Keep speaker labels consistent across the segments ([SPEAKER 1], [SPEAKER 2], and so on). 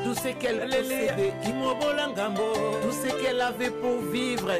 [SPEAKER 1] tout ce qu'elle possédait, tout ce qu'elle avait pour vivre.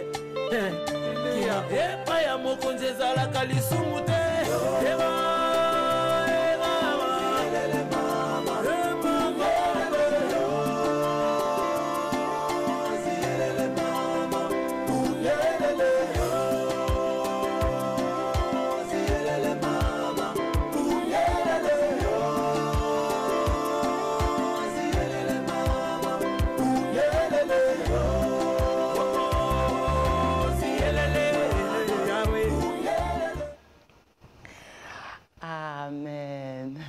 [SPEAKER 2] Amen.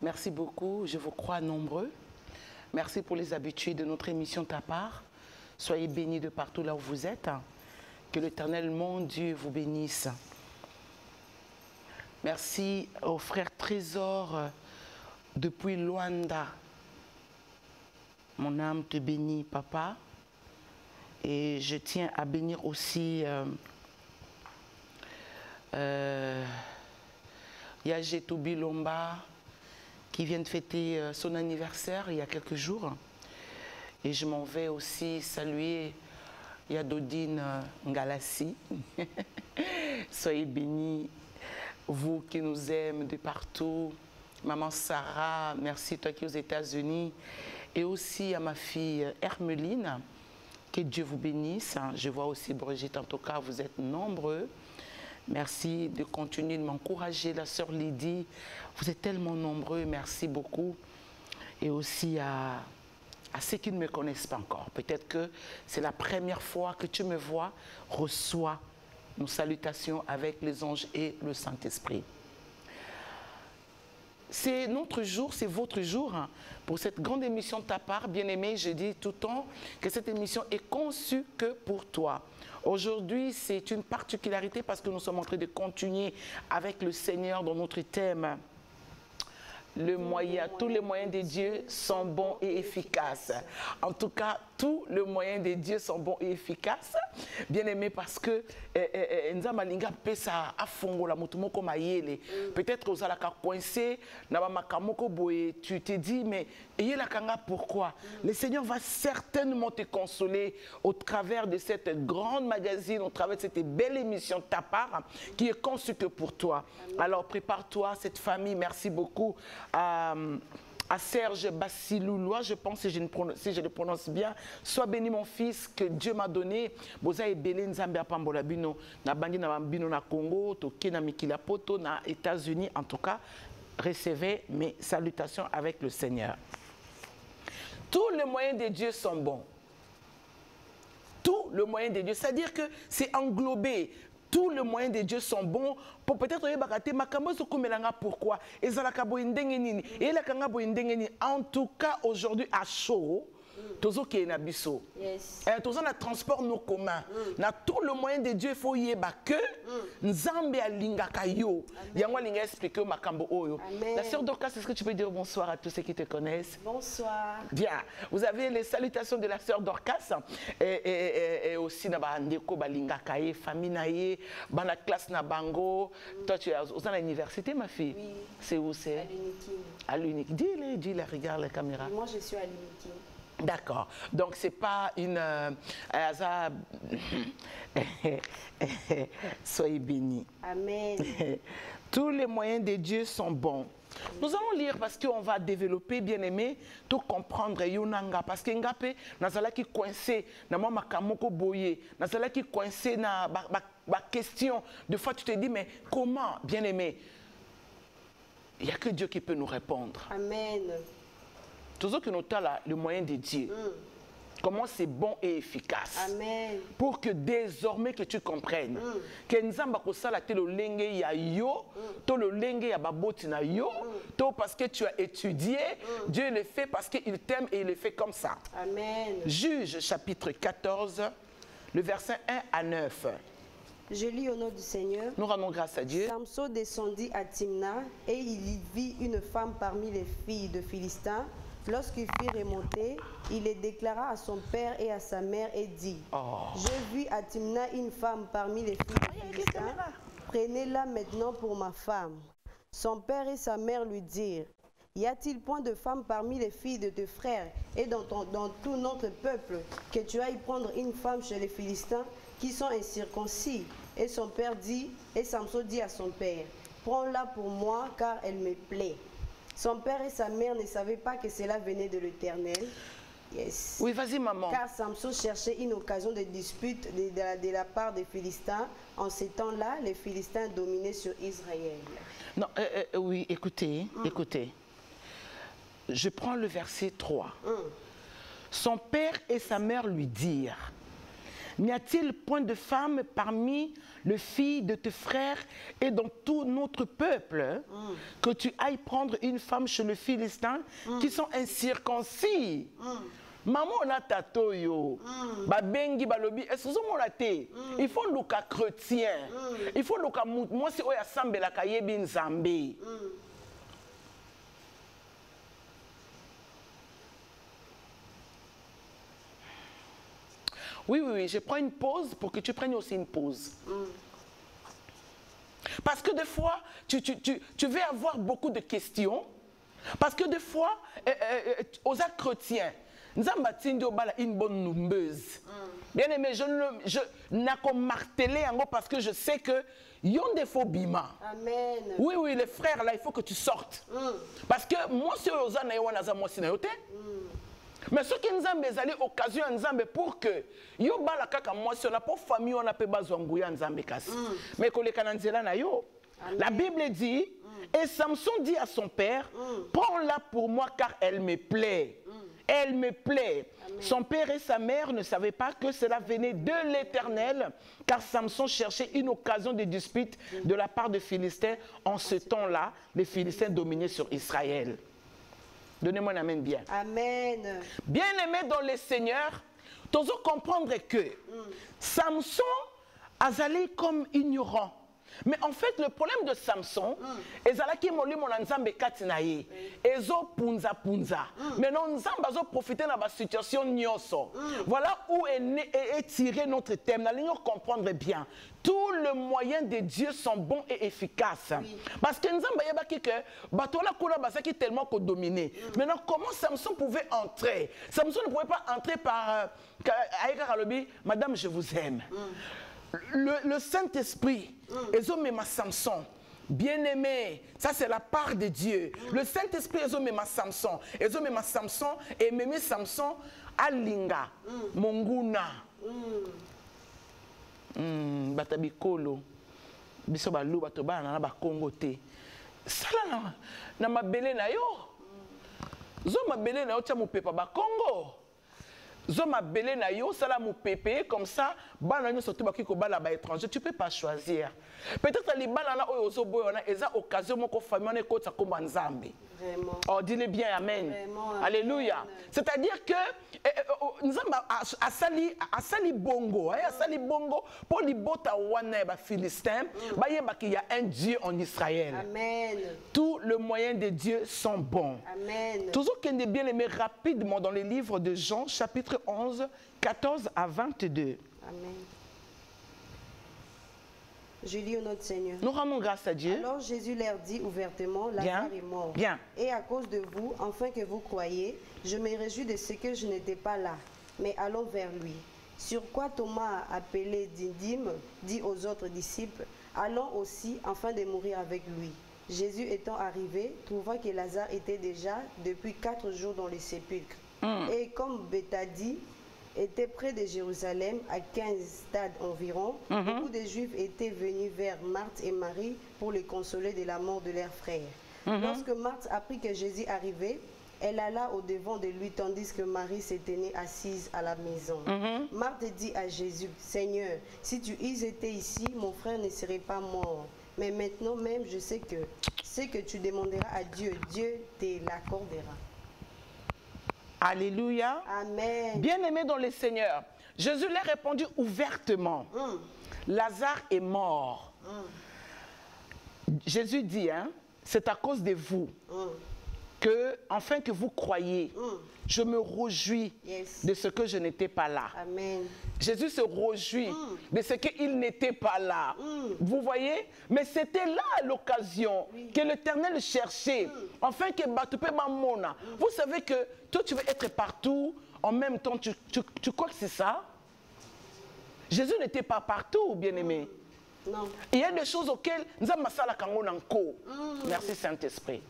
[SPEAKER 2] Merci beaucoup, je vous crois nombreux. Merci pour les habitudes de notre émission Ta part. Soyez bénis de partout là où vous êtes. Que l'Éternel, mon Dieu, vous bénisse. Merci au frère Trésor depuis Luanda. Mon âme te bénit, papa. Et je tiens à bénir aussi Yagé Toubi Lomba, qui vient de fêter son anniversaire il y a quelques jours. Et je m'en vais aussi saluer Yadodine Ngalassi. Soyez bénis, vous qui nous aimez de partout. Maman Sarah, merci toi qui es aux États-Unis. Et aussi à ma fille Hermeline, que Dieu vous bénisse. Je vois aussi Brigitte, en tout cas, vous êtes nombreux. Merci de continuer de m'encourager, la sœur Lydie. Vous êtes tellement nombreux, merci beaucoup. Et aussi à ceux qui ne me connaissent pas encore. Peut-être que c'est la première fois que tu me vois. Reçois nos salutations avec les anges et le Saint-Esprit. C'est notre jour, c'est votre jour pour cette grande émission de Ta part. Bien-aimé, je dis tout le temps que cette émission est conçue que pour toi. Aujourd'hui, c'est une particularité parce que nous sommes en train de continuer avec le Seigneur dans notre thème. Tous les moyens de Dieu sont bons et efficaces. En tout cas, tous les moyens de Dieu sont bons et efficaces. Bien aimé, parce que peut-être aux alaka coincé, tu te dis, mais pourquoi? Le Seigneur va certainement te consoler au travers de cette grande magazine, au travers de cette belle émission Ta part, qui est conçue que pour toi. Alors prépare-toi, cette famille, merci beaucoup à Serge Bassiloulois, je pense, si je le prononce bien. Sois béni mon fils que Dieu m'a donné. Boza et Belé Nzambe Pambola Bino, na bangi na bino na Congo, toké na Mikila Poto, na États-Unis, en tout cas, recevez mes salutations avec le Seigneur. Tous les moyens de Dieu sont bons. Tous les moyens de Dieu, c'est-à-dire que c'est englobé. Tous les moyens de Dieu sont bons. Pour peut-être pourquoi. En tout cas, aujourd'hui, à chaud, tous qui na biso. Tous na transport nos communs. Na tout le moyen de Dieu, il faut y que Nzambe alingaka yo. Yango linga expliquer makambo oyo. La sœur Dorcas, est-ce que tu peux dire bonsoir à tous ceux qui te connaissent?
[SPEAKER 3] Bonsoir.
[SPEAKER 2] Bien. Vous avez les salutations de la sœur Dorcas et aussi na bandeko balingaka ye, famille na ye, bana classe na bango. Toi tu es à l'université ma fille?
[SPEAKER 3] Oui.
[SPEAKER 2] C'est où c'est?
[SPEAKER 3] À l'Unique.
[SPEAKER 2] À l'Unique. Dis-le, regarde la caméra.
[SPEAKER 3] Moi je suis à l'Unique.
[SPEAKER 2] D'accord. Donc, ce n'est pas une... Soyez bénis.
[SPEAKER 3] Amen.
[SPEAKER 2] Tous les moyens de Dieu sont bons. Nous allons lire parce qu'on va développer, bien aimé, tout comprendre. Yonanga, parce que Ngapé, Nazala qui coincé, Nama Makamoko Boye, Nazala qui coincé, na ma question. Des fois, tu te dis, mais comment, bien aimé? Il n'y a que Dieu qui peut nous répondre.
[SPEAKER 3] Amen.
[SPEAKER 2] Toujours que nous avons le moyen de Dieu. Comment c'est bon et efficace.
[SPEAKER 3] Amen.
[SPEAKER 2] Pour que désormais que tu comprennes que Nzamba kosala te lo lenge ya yo, to lo lenge ya baboti na yo, to parce que tu as étudié, Dieu le fait parce qu'il t'aime et il le fait comme ça.
[SPEAKER 3] Amen.
[SPEAKER 2] Juge chapitre 14, le verset 1 à 9.
[SPEAKER 3] Je lis au nom du Seigneur.
[SPEAKER 2] Nous rendons grâce à Dieu.
[SPEAKER 3] Samson descendit à Timna et il y vit une femme parmi les filles de Philistins. Lorsqu'il fit remonter, il les déclara à son père et à sa mère et dit, je vis à Timna une femme parmi les filles de Philistins. Prenez-la maintenant pour ma femme. Son père et sa mère lui dirent, Y a-t-il point de femme parmi les filles de tes frères et dans tout notre peuple que tu ailles prendre une femme chez les Philistins qui sont incirconcis? Et son père dit, et Samson dit à son père, prends-la pour moi car elle me plaît. Son père et sa mère ne savaient pas que cela venait de l'Éternel. Yes.
[SPEAKER 2] Oui, vas-y, maman.
[SPEAKER 3] Car Samson cherchait une occasion de dispute de la part des Philistins. En ces temps-là, les Philistins dominaient sur Israël.
[SPEAKER 2] Non, oui, écoutez, écoutez. Je prends le verset 3. Son père et sa mère lui dirent, n'y a-t-il point de femme parmi les filles de tes frères et dans tout notre peuple que tu ailles prendre une femme chez les Philistins qui sont incirconcis? Maman on a tatoyo, babengi balobi, est-ce que on a té? Il faut le cas chrétien, il faut le cas moi c'est oya sambe la kayebi nzambe. Oui, oui, oui, je prends une pause pour que tu prennes aussi une pause. Parce que des fois, tu veux avoir beaucoup de questions. Parce que des fois, aux actes chrétiens, nous avons une bonne nombeuse. Bien aimé, je n'ai qu'à marteler parce que je sais que y a des faux bima. Amen. Oui, oui, les frères, là, il faut que tu sortes. Parce que moi, c'est aux années, mais ce qui nous a mis occasion pour que yo bala kaka moi sur la pauvre famille on a pas besoin de nzambe kasi. Mais que les kananzela na yo. La Bible dit et Samson dit à son père prends-la pour moi car elle me plaît. Elle me plaît. Amen. Son père et sa mère ne savaient pas que cela venait de l'Éternel car Samson cherchait une occasion de dispute de la part des Philistins. En ce temps-là, les Philistins dominaient sur Israël. Donnez-moi un amen bien.
[SPEAKER 3] Amen.
[SPEAKER 2] Bien-aimé dans le Seigneur, tu dois comprendre que Samson a allé comme ignorant. Mais en fait, le problème de Samson, ezalaki moli mon nzambe katinaye, ezo punza punza. Maintenant, nzambe azo profiter de la situation nyoso. Voilà où est tiré notre thème. Nous allons comprendre bien. Tous les moyens de Dieu sont bons et efficaces. Parce que nzambe yebaki que batola kula basaki tellement qu'on dominait. Maintenant, comment Samson pouvait entrer? Samson ne pouvait pas entrer par Aïka Kalobi, Madame, je vous aime. Le Saint-Esprit, Ezomema Samson, bien-aimé, ça c'est la part de Dieu. Le Saint-Esprit, Ezomema Samson, et Mémé Samson, Alinga, Monguna, Batabikolo, Bisobalou, Batobana, Bakongo te. Sala na mabele na yo. Zo mabele na yo tia mu pepa Bakongo. Zoma belé na yo, ça la mou pépé comme ça, banana surtout baki ko bala ba étranger, tu peux pas choisir. Peut-être les banana ozo boyona eza occasion moko famille on écoute ça comme nzambe. Vraiment. Oh dis-le bien amen. Vraiment, alléluia. C'est-à-dire que nzamba asali bongo, asali bongo pour li bota wana ba Philistin, ba yeba qu'il y a un Dieu en Israël. Amen. Tous les moyens de Dieu sont bons. Amen. Toujours qu'il est bien aimé rapidement dans les livres de Jean chapitre 11, 14 à 22. Amen.
[SPEAKER 3] Je lis au nom du Seigneur.
[SPEAKER 2] Nous rendons grâce à Dieu.
[SPEAKER 3] Alors Jésus leur dit ouvertement, Lazare est mort.
[SPEAKER 2] Bien.
[SPEAKER 3] Et à cause de vous, enfin que vous croyez, je me réjouis de ce que je n'étais pas là. Mais allons vers lui. Sur quoi Thomas, appelé Didyme, dit aux autres disciples, allons aussi afin de mourir avec lui. Jésus étant arrivé, trouva que Lazare était déjà depuis 4 jours dans le sépulcre. Et comme Béthanie était près de Jérusalem, à 15 stades environ, beaucoup de Juifs étaient venus vers Marthe et Marie pour les consoler de la mort de leur frère. Lorsque Marthe apprit que Jésus arrivait, elle alla au-devant de lui, tandis que Marie se tenait assise à la maison. Marthe dit à Jésus, Seigneur, si tu y étais ici, mon frère ne serait pas mort. Mais maintenant même, je sais que ce que tu demanderas à Dieu, Dieu te l'accordera.
[SPEAKER 2] Alléluia.
[SPEAKER 3] Amen.
[SPEAKER 2] Bien-aimé dans le Seigneur, Jésus leur répondu ouvertement. Lazare est mort. Jésus dit, hein, c'est à cause de vous que, enfin que vous croyez, je me réjouis de ce que je n'étais pas là.
[SPEAKER 3] Amen.
[SPEAKER 2] Jésus se réjouit de ce qu'il n'était pas là. Vous voyez? Mais c'était là l'occasion que l'Éternel cherchait. Enfin que Batupé Mamona. Vous savez que toi tu veux être partout, en même temps tu crois que c'est ça? Jésus n'était pas partout, bien-aimé.
[SPEAKER 3] Non.
[SPEAKER 2] Il y a des choses auxquelles nous avons encore. Merci Saint-Esprit.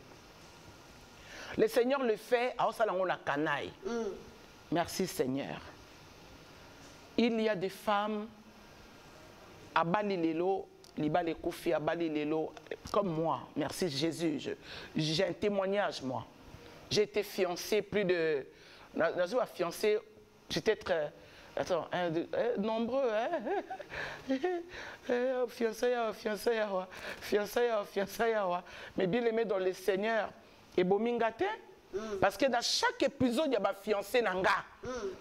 [SPEAKER 2] Le Seigneur le fait à Osalangola Kanaï. Merci Seigneur. Il y a des femmes à Balilelo, Libale Koufi, à Balilelo, comme moi. Merci Jésus. J'ai un témoignage, moi. J'ai été fiancée plus de. Fiancée, j'étais très. Attends, nombreux, hein? Fiancé, mais bien aimé dans le Seigneur. Et Bomingate, parce que dans chaque épisode, il y a ma fiancée Nanga.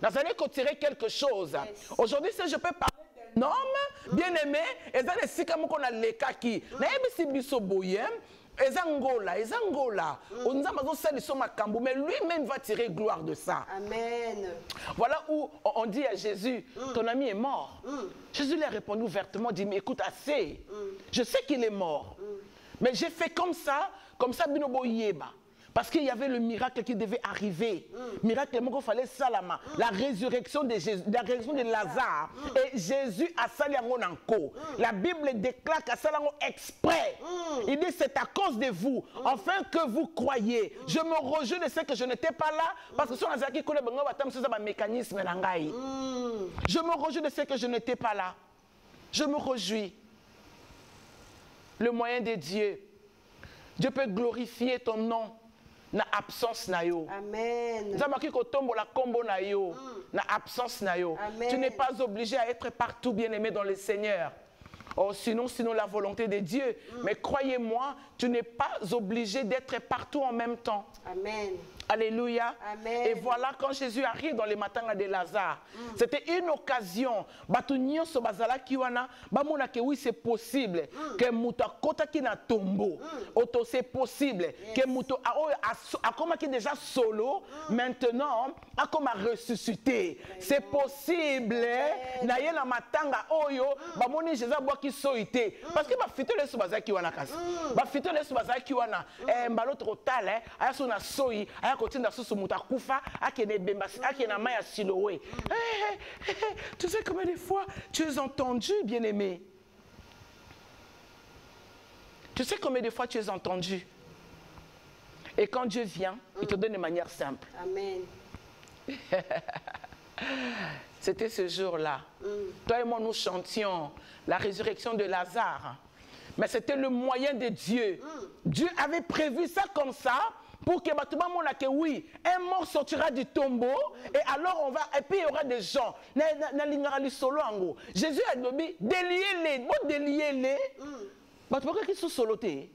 [SPEAKER 2] Dans un que tirer quelque chose. Aujourd'hui, si je peux parler d'un homme bien aimé, et ça, c'est comme on a les kaki. Mais lui-même va tirer gloire de ça.
[SPEAKER 3] Amen.
[SPEAKER 2] Voilà où on dit à Jésus, ton ami est mort. Jésus lui a répondu ouvertement, dit, mais écoute, assez. Je sais qu'il est mort. Mais j'ai fait comme ça, Binobo Yeba. Parce qu'il y avait le miracle qui devait arriver. Miracle, il fallait salama. La résurrection de Jésus, la résurrection de Lazare. Et Jésus a sali encore. La Bible déclare qu'à salango exprès. Il dit c'est à cause de vous, enfin que vous croyez. Je me réjouis de ce que je n'étais pas là. Parce que si on a dit que mécanisme je me réjouis de ce que je n'étais pas là. Je me réjouis. Le moyen de Dieu. Dieu peut glorifier ton nom. Na absence na yo.
[SPEAKER 3] Amen.
[SPEAKER 2] Na absence na yo. Tu n'es pas obligé à être partout bien aimé dans le Seigneur. Oh, sinon la volonté de Dieu. Mais croyez-moi, tu n'es pas obligé d'être partout en même temps.
[SPEAKER 3] Amen.
[SPEAKER 2] Alléluia.
[SPEAKER 3] Amen.
[SPEAKER 2] Et voilà quand Jésus arrive dans les matins de Lazare. C'était une occasion. Batunyo so bazala kiwana, bamona que oui c'est possible que muta kota ki na tombeau. Auto c'est possible que muto a comme qui déjà solo maintenant a comme ressuscité. C'est possible. Na yena matanga oyo bamoni Jésus boa ki soité parce que ba fitele so bazala kiwana kasi. Ba fitele so bazala kiwana mbalo total aya so na soi tu sais combien de fois tu es entendu, bien-aimé? Tu sais combien de fois tu es entendu? Et quand Dieu vient, il te donne de manière simple.
[SPEAKER 3] Amen.
[SPEAKER 2] C'était ce jour-là. Toi et moi, nous chantions la résurrection de Lazare. Mais c'était le moyen de Dieu. Dieu avait prévu ça comme ça. Pour que oui, un mort sortira du tombeau et alors on va, et puis il y aura des gens. Jésus a dit, déliez-les, bon déliez-les. Pourquoi ils sont solotés?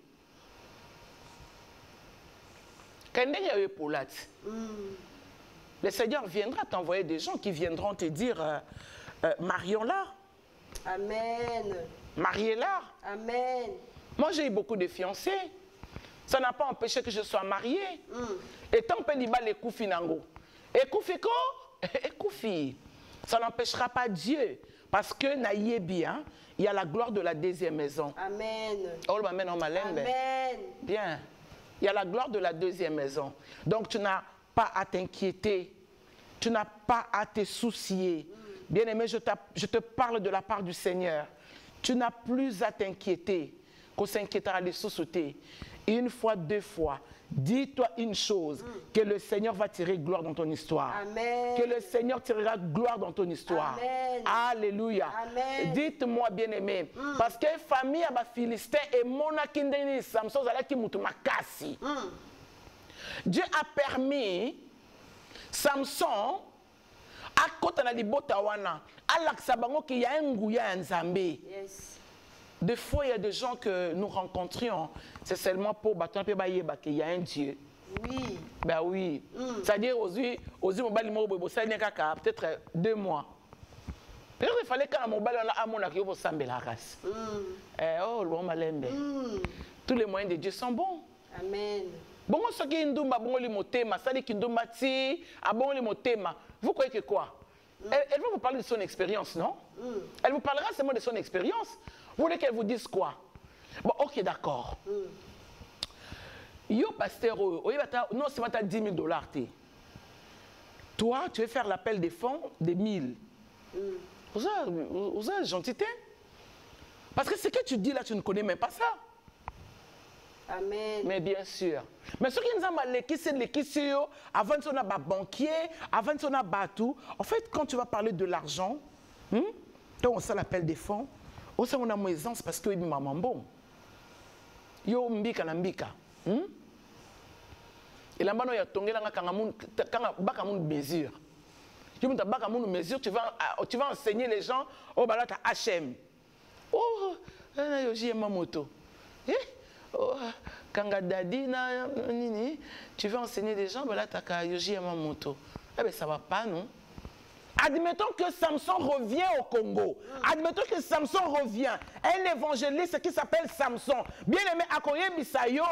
[SPEAKER 2] Le Seigneur viendra t'envoyer des gens qui viendront te dire, marions-la.
[SPEAKER 3] Amen.
[SPEAKER 2] Mariez-la.
[SPEAKER 3] Amen.
[SPEAKER 2] Moi j'ai eu beaucoup de fiancés. Ça n'a pas empêché que je sois mariée. Et tant que les koufi nango. Et koufi ko? Et koufi. Ça n'empêchera pas Dieu. Parce que naïe bien, il y a la gloire de la deuxième maison.
[SPEAKER 3] Amen.
[SPEAKER 2] Amen. Bien. Il y a la gloire de la deuxième maison. Donc tu n'as pas à t'inquiéter. Tu n'as pas à te soucier. Bien-aimé, je te parle de la part du Seigneur. Tu n'as plus à t'inquiéter. Qu'on s'inquiétera des sociétés. Une fois, deux fois, dis-toi une chose, que le Seigneur va tirer gloire dans ton histoire.
[SPEAKER 3] Amen.
[SPEAKER 2] Que le Seigneur tirera gloire dans ton histoire.
[SPEAKER 3] Amen.
[SPEAKER 2] Alléluia. Dites-moi, bien-aimé, parce que famille à Philistin et monakindeni Samson zalaki mutu makasi. Dieu a permis Samson à kota na libota wana alaksa bango ki ya nguya nzambe.
[SPEAKER 3] Yes.
[SPEAKER 2] Des fois, il y a des gens que nous rencontrions, c'est seulement pour battre qu'il y a un Dieu.
[SPEAKER 3] Oui.
[SPEAKER 2] Ben oui. C'est-à-dire, peut-être 2 mois. Peut-être qu'il fallait qu'un mobile a mon accueil pour s'embêter la race. Oh, l'homme à l'embe. Tous les moyens de Dieu sont bons.
[SPEAKER 3] Amen.
[SPEAKER 2] Bon, ce qui est Ndumba, bon, les motema, ça dit qu'Ndumba ti, ah bon, les motema. Vous croyez que quoi? Elle va vous parler de son expérience, non? Elle vous parlera seulement de son expérience. Vous voulez qu'elle vous dise quoi? Bon, ok, d'accord. Yo, pasteur, non, c'est pas 10 000 $. Toi, tu veux faire l'appel des fonds des 1000. Vous avez gentillité? Parce que ce que tu dis là, tu ne connais même pas ça.
[SPEAKER 3] Amen.
[SPEAKER 2] Mais bien sûr. Mais ce qui nous a mal, c'est les avant de son banquier, avant de son bateau. En fait, quand tu vas parler de l'argent, donc on sait l'appel des fonds, on sait on a moins aisance parce que maman bon. Yo mbika na mbika. Et là maintenant il y a tongé là quand baka moun mesure. Tu vas baka moun mesure, tu vas enseigner les gens au balata HM. Oh, yo j'aime ma moto. Oh, kanga dadi na nini, tu vas enseigner les gens balata yo j'aime ma moto. Eh ben ça va pas non. Admettons que Samson revient au Congo. Admettons que Samson revient. Un évangéliste qui s'appelle Samson. Bien aimé, akoye bisayo,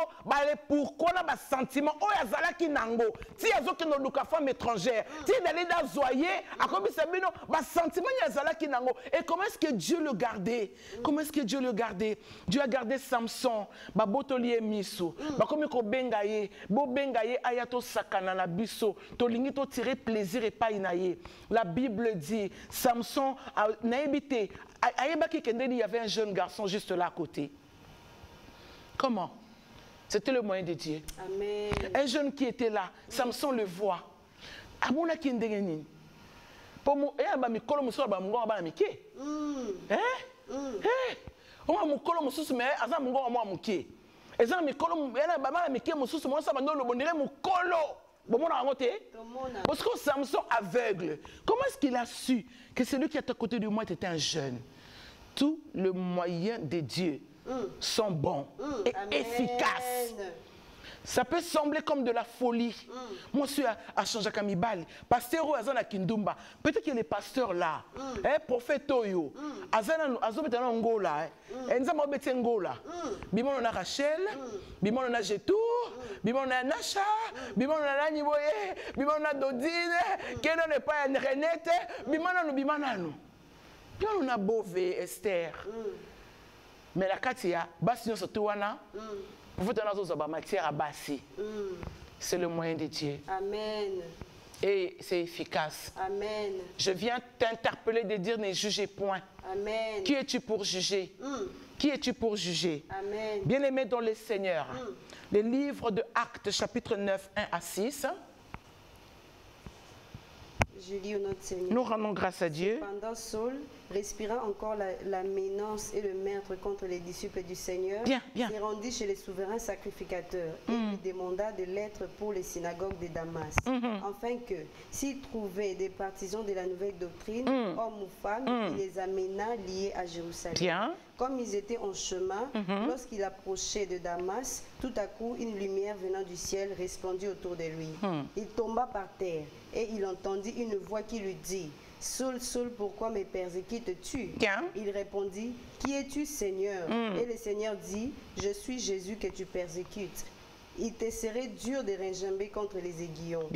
[SPEAKER 2] pourquoi on a un sentiment? Oh, yazala ki nango. Si yazo ki no luka femme étrangère. Si d'aller dans zoyer, akoye bisabino, sentiment yazala ki nango. Et comment est-ce que Dieu le gardait? Comment est-ce que Dieu le gardait? Dieu a gardé Samson. Botolié miso. Comme ko bengaye, bo bengaye ayato sakana na biso. To lingi to tirer plaisir et pas inaye. La Bible dit, Samson a habité. Il y avait un jeune garçon juste là à côté. Comment? C'était le moyen de Dieu.
[SPEAKER 3] Amen.
[SPEAKER 2] Un jeune qui était là, Samson le voit. À mon avis, il pour moi, il y a un mikolo muso ba mungo ba mike. On a mikolo muso mais aza mungo mo amuke. Eza mikolo yana ba ma mike muso mo sa ba no lo bonire mukolo. Parce que Samson aveugle, comment est-ce qu'il a su que celui qui est à côté de moi était un jeune? Tous les moyens de Dieu sont bons et efficaces. Ça peut sembler comme de la folie. Moi, je suis à Chanjakamibali, pasteur Azana Kindumba. Peut-être qu'il y a les pasteurs là, prophète Oyo, Azana Ngola, Enzama Bete Ngola. Bimon on a Rachel, Bimon on a Jetou, Bimon on a Nacha, Bimon on a Naniboye, Bimon on a Dodine, Kenon n'est pas une Renette, Bimon on a Bimanano. Bimon on a Bové, Esther. Mais la Katia, Bastion Sotouana. C'est le moyen de Dieu.
[SPEAKER 3] Amen.
[SPEAKER 2] Et c'est efficace.
[SPEAKER 3] Amen.
[SPEAKER 2] Je viens t'interpeller de dire ne jugez point.
[SPEAKER 3] Amen.
[SPEAKER 2] Qui es-tu pour juger? Qui es-tu pour juger?
[SPEAKER 3] Amen.
[SPEAKER 2] Bien-aimé dans le Seigneur, le livre de Actes, chapitre 9, 1 à 6.
[SPEAKER 3] Je lis au nom de Seigneur.
[SPEAKER 2] Nous rendons grâce à Dieu.
[SPEAKER 3] Pendant Saul, respirant encore la menace et le meurtre contre les disciples du Seigneur, s'est rendu chez les souverains sacrificateurs et lui demanda de lettres pour les synagogues de Damas, afin que, s'il trouvait des partisans de la nouvelle doctrine, hommes ou femmes, il les amena liés à Jérusalem. Comme ils étaient en chemin, lorsqu'il approchait de Damas, tout à coup, une lumière venant du ciel resplendit autour de lui. Il tomba par terre et il entendit une voix qui lui dit, « Saul, Saul, pourquoi me persécutes-tu » Il répondit, « Qui es-tu, Seigneur » Et le Seigneur dit, « Je suis Jésus que tu persécutes. Il te serait dur de rinjamber contre les aiguillons. »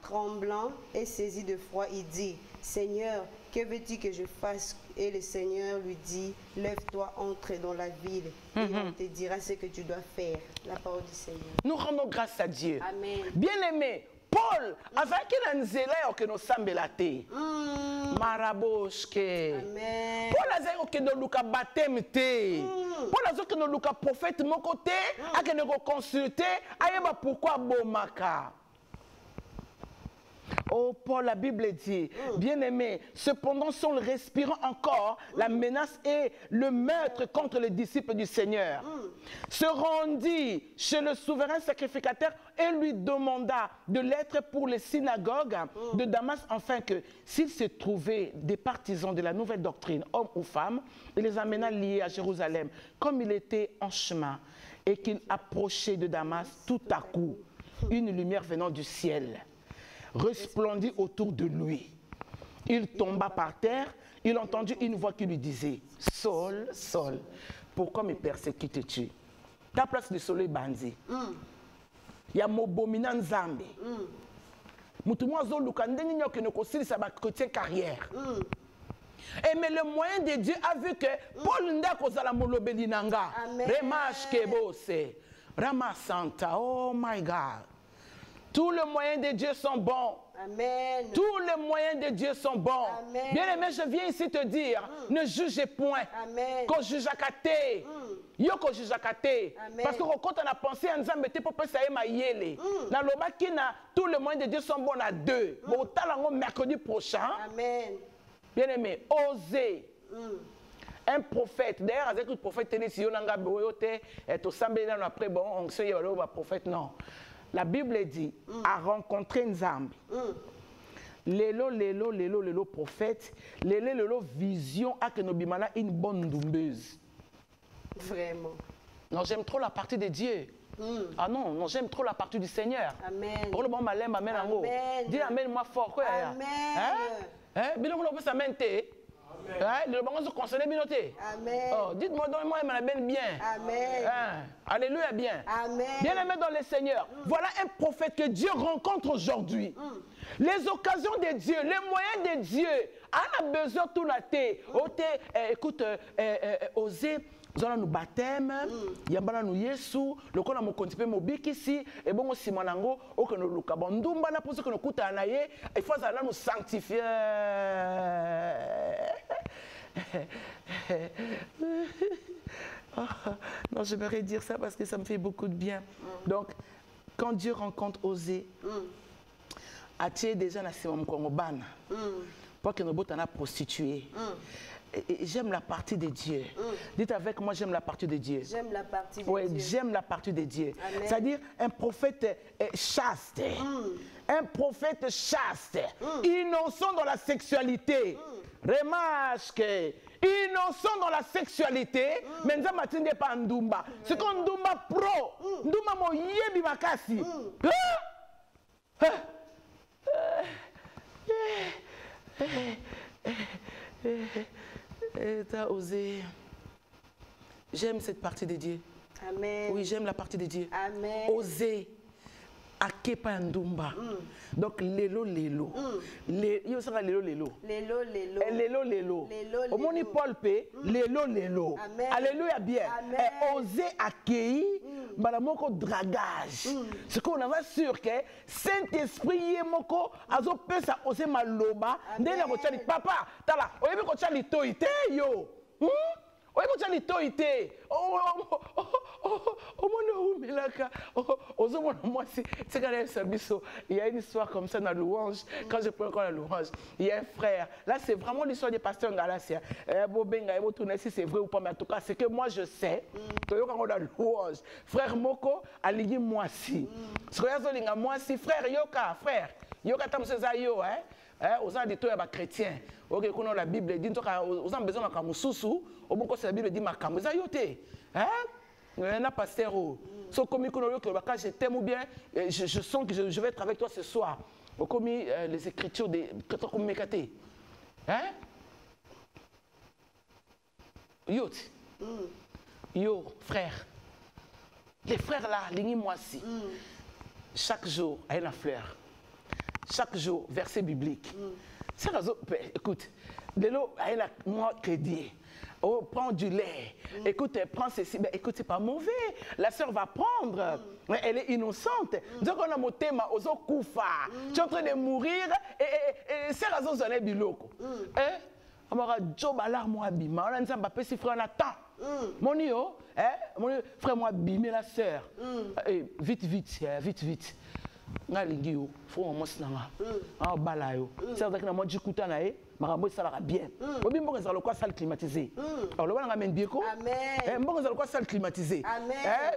[SPEAKER 3] Tremblant et saisi de froid, il dit, « Seigneur, que veux-tu que je fasse » Et le Seigneur lui dit, « Lève-toi, entre dans la ville, et on te dira ce que tu dois faire. » La parole du Seigneur.
[SPEAKER 2] Nous rendons grâce à Dieu.
[SPEAKER 3] Amen.
[SPEAKER 2] Bien-aimé, Paul, azaki na nzela oke no sambela te. Maraboshke.
[SPEAKER 3] Amen.
[SPEAKER 2] Paul azaki oke no luka baptême te. Paul azaki no luka prophète moko te, ake no consulter, ayeba pourquoi bomaka. Oh Paul, la Bible dit, bien-aimé, cependant Saul respirant encore la menace et le meurtre contre les disciples du Seigneur, se rendit chez le souverain sacrificateur et lui demanda de lettres pour les synagogues de Damas, afin que, s'il se trouvait des partisans de la nouvelle doctrine, hommes ou femmes, il les amena liés à Jérusalem. Comme il était en chemin et qu'il approchait de Damas, tout à coup, une lumière venant du ciel resplendit autour de lui. Il tomba par terre, il entendit une voix qui lui disait, « Saul, Saul, pourquoi me persécutes-tu » Ta place de soleil bandit. ya mobomina nzambe mutu mo azoluka ndenge nyoke ne kosilisa ba chrétien carrière et mais le moyen de Dieu a vu que Paul ndako zala molobeli nanga remash kebose rama santa oh my God. Tous les moyens de Dieu sont bons.
[SPEAKER 3] Amen.
[SPEAKER 2] Tous les moyens de Dieu sont bons.
[SPEAKER 3] Amen.
[SPEAKER 2] Bien aimé, je viens ici te dire, ne jugez point.
[SPEAKER 3] Amen.
[SPEAKER 2] Qu'on juge à kate. Yo ko juge à kate. Parce que quand on a pensé à Nzambe te pope sa ema yele. Na lobaki na tous les moyens de Dieu sont bons à deux. Bon talango mercredi prochain.
[SPEAKER 3] Amen.
[SPEAKER 2] Bien aimé, osez. Un prophète, d'ailleurs, avec le prophète Tennessee, on a boyote, et tout ça, après, bon, on sait, il y a un prophète, non. La Bible dit, à rencontrer Nzambe. Lélo, prophète. Lélo, vision, à que nous bimana une bonne doumbeuse.
[SPEAKER 3] Vraiment.
[SPEAKER 2] Non, j'aime trop la partie de Dieu. Ah non, j'aime trop la partie du Seigneur.
[SPEAKER 3] Amen.
[SPEAKER 2] Pour le bon malin, amen en haut. Dis amen, moi fort, quoi.
[SPEAKER 3] Amen.
[SPEAKER 2] Hein? Bien, on peut s'amener. Le bon conseiller binoté.
[SPEAKER 3] Amen.
[SPEAKER 2] Oh, dites-moi donc, moi, il bien.
[SPEAKER 3] Amen.
[SPEAKER 2] Hein? Alléluia, bien.
[SPEAKER 3] Amen.
[SPEAKER 2] Bien aimé dans le Seigneur. Voilà un prophète que Dieu rencontre aujourd'hui. Les occasions de Dieu, les moyens de Dieu. On a besoin de tout la terre. Écoute, oser. Nous avons nos baptêmes, il y a nous Yesu, le qu'on a mon continue mobile ici, et bon aussi manango, au que nous lukabandumba na pour ce que nous coûte à naïe, il faut ça nous sanctifier. Non, j'aimerais dire ça parce que ça me fait beaucoup de bien. Donc, quand Dieu rencontre Osée, attirer déjà na simon kongobana, pour que nous bottes en prostituée. J'aime la partie de Dieu. Dites avec moi, j'aime la partie de Dieu.
[SPEAKER 3] J'aime la partie de Dieu.
[SPEAKER 2] Oui, j'aime la partie de Dieu. C'est-à-dire un prophète chaste. Un prophète chaste. Innocent dans la sexualité. Remarque. Innocent dans la sexualité. Mais nous n'avons pas Ndumba. C'est comme Ndumba pro. Ndumba mo yebi makasi. T'as osé. J'aime cette partie de Dieu.
[SPEAKER 3] Amen.
[SPEAKER 2] Oui, j'aime la partie de Dieu.
[SPEAKER 3] Amen.
[SPEAKER 2] Oser. Akepa ndumba. Donc, lélo. Yo sera lélo. Au moni Paul P. Lélo. Alléluia bien. Et oser accueillir. Balamoko dragage. Ce qu'on a sûr que Saint-Esprit est moko azo pesa ose maloba ndena ko tchali papa tala oyebi ko tchali toite yo oyebi ko tchali toite mono milaka ozo mona moi c'est quand même service il y a une histoire comme ça dans la louange quand je prends encore la louange il y a un frère là c'est vraiment l'histoire des pasteurs Galatia bobenga ebo tourner si c'est vrai ou pas mais en tout cas c'est que moi je sais toyo quand on a louange frère moko aligi moi si ce que yazo linga moi si frère yoka tam seza yo aux gens dit toi ba chrétien OK qu'on la Bible dit aux gens besoin de mususu au bon la Bible dit makambo za yote na pasteur so comme qu'on yo que quand je t'aime ou bien je sens que je vais être avec toi ce soir au comme les écritures des comme mekate yo frère les frères là lingi moi si chaque jour a une fleur. Chaque jour, verset biblique. Écoute, de l'eau, moi crédit. Oh, prends du lait. Écoute, prends ceci. Ben, écoute, c'est pas mauvais. La sœur va prendre. Elle est innocente. Donc, on a mon thème, ozo koufa. Tu es en train de mourir et c'est raison de biloko. On va job à l'arme moi bima. On a dit Mbappé si frère on attend. Mon yo, frère moi bimé la sœur. Vite. Ngalingi yo faut mo sinanga bala yo ça veut dire que na mo dikuta na e makambo ça va bien obi mbongo za lokwa salle climatisée alors le bana ngamendi ko mbongo za lokwa salle climatisée